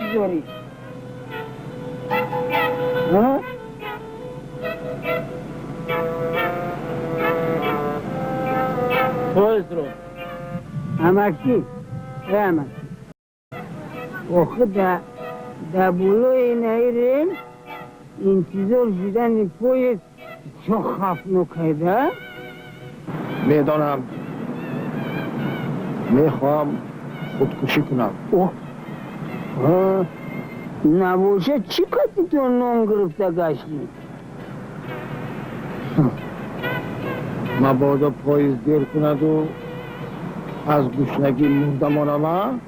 بگذاری ها؟ پایز رو امکی امکی آخه در بلوی نیرین انتظار شدن پایز چه خفنو کرده؟ میدانم میخوام خودکشی کنم نباشه چی کتی تو نام گرفته گشتی؟ مبادا پاییز دیر کند و از گشنگی مرده مانم